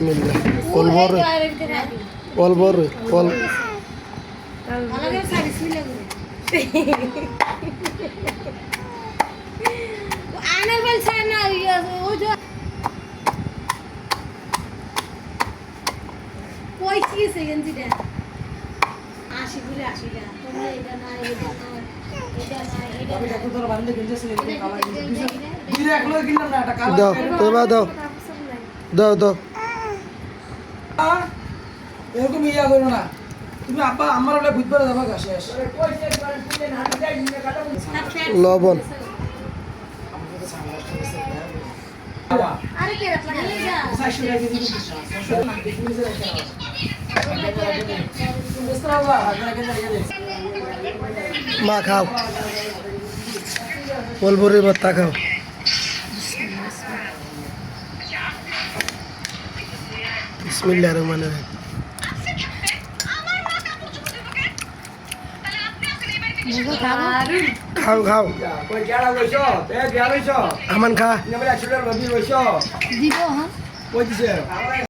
বিসমিল্লাহ কল বড় কল বড় কল দাও এবার দাও দাও দাও এরকম ইয়া করো না তুমি আব্বা আমার ওটা বুঝতে পারো যাবা শেষ লবণ মা খাও বলবুরির ভর্তা খাও বিসমিল্লাহির রহমানির রহিম খাও খাও আমান খা দিব হ্যাঁ